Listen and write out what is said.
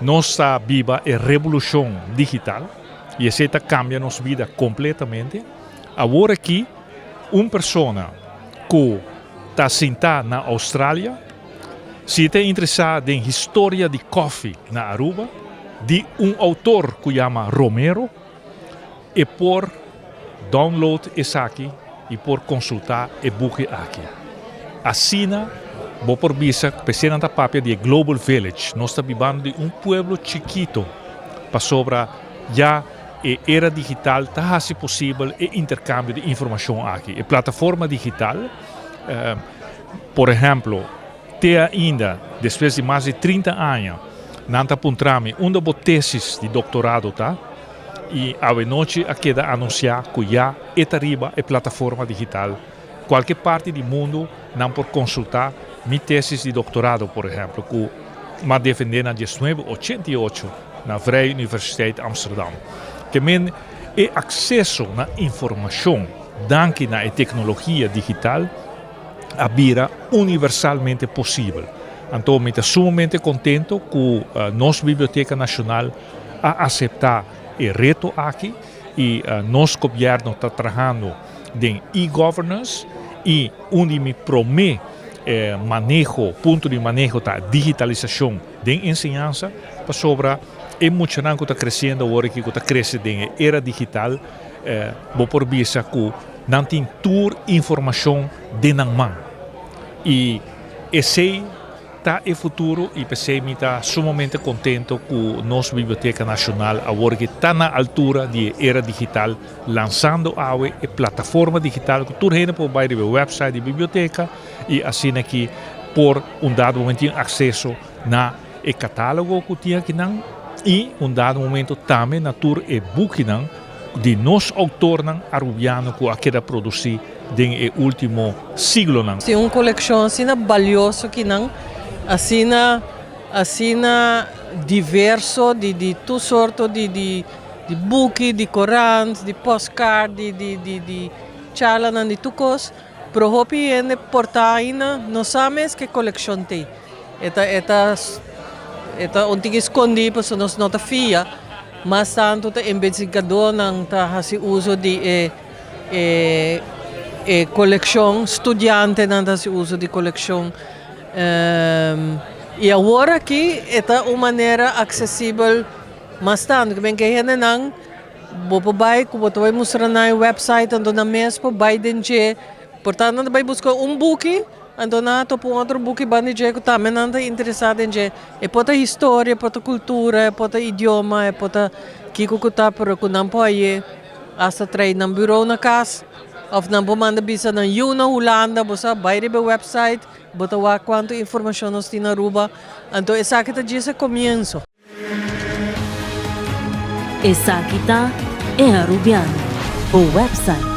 nós está viva a revolução digital e essa cambia nossa vida completamente. Agora aqui, uma pessoa que está sentada na Austrália, se está interessada em história de café na Aruba, de autor que chama Romero, e por download esse aqui e por consultar e book aqui. Assim, vou por visa, pensando na papel de Global Village, nós estamos vivendo de pueblo chiquito para sobre já a era digital, está possível e intercâmbio de informação aqui. A plataforma digital, por exemplo, tem ainda, depois de mais de 30 anos, nanta puntrami uma tesis de doutorado, tá? E a noite aqui da anunciar que já está arriba a plataforma digital. Qualquer parte do mundo não pode consultar minha tesis de doutorado, por exemplo, que me defendi na 1988 na Vrije Universiteit Amsterdam. Que men é acesso na informação, danke na tecnologia digital, a vira universalmente possível. Então, eu estou sumamente contente que a nossa Biblioteca Nacional a aceitar o reto aqui e nosso governo está trabalhando em e-governance e onde me promete ponto de manejo da digitalização da ensinança para sobre emocionante que está crescendo agora que está crescendo em era digital, vou por visa que não tem toda informação de na mão. E esse está o futuro e pensei me está sumamente contente com nossa Biblioteca Nacional agora que está na altura de era digital, lançando a plataforma digital que tu ainda pode ver no website da biblioteca e assim aqui por dado momento tem acesso na catálogo que tinha aqui não e dado momento também na tour e-book não de nosso autor não arubiano que aqui produzir no último siglo não. É uma coleção assim valiosa que não assim diverso de tu sorto de book, de corans, de postcard, de chalanan, de tu cos, pro hopi ene portaina, não sabes que coleção tem. Eta onde escondi, pois nós não tá fia, mas tanto tá investigador não tá fazendo uso de coleção, estudante não tá fazendo uso de coleção. E agora aqui é uma maneira acessível bastante, que bem que a gente não vou vai mostrar na website ando na mesmo vai dentro, portanto não vai buscar book, ando na topo outro book bande que também não está interessado em é pota história, pota cultura, é pota idioma, é pota que tá para que não pode hasta treinar bureau na casa. Of não manda bisa na na Holanda, você vai na website, bota lá quanto informação nós temos na Aruba. Então essa aqui está começo. Essa aqui é Arubiano, o website